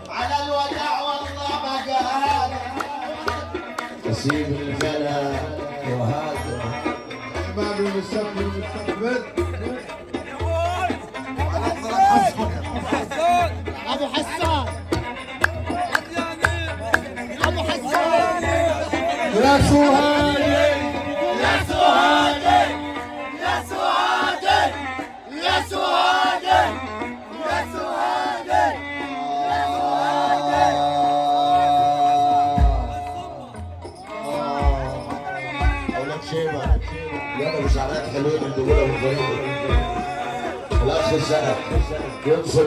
على الوداع والله ما قال نسيب البلا وهذا شباب المستقبل ابو حسان ابو حسان يا سهادي يا سهادي يا سهادي يا سهادي يا سهادي اولاد شيبه يلا بشعرات حلوين اللي بيقولوا الاخ الزهر ينصر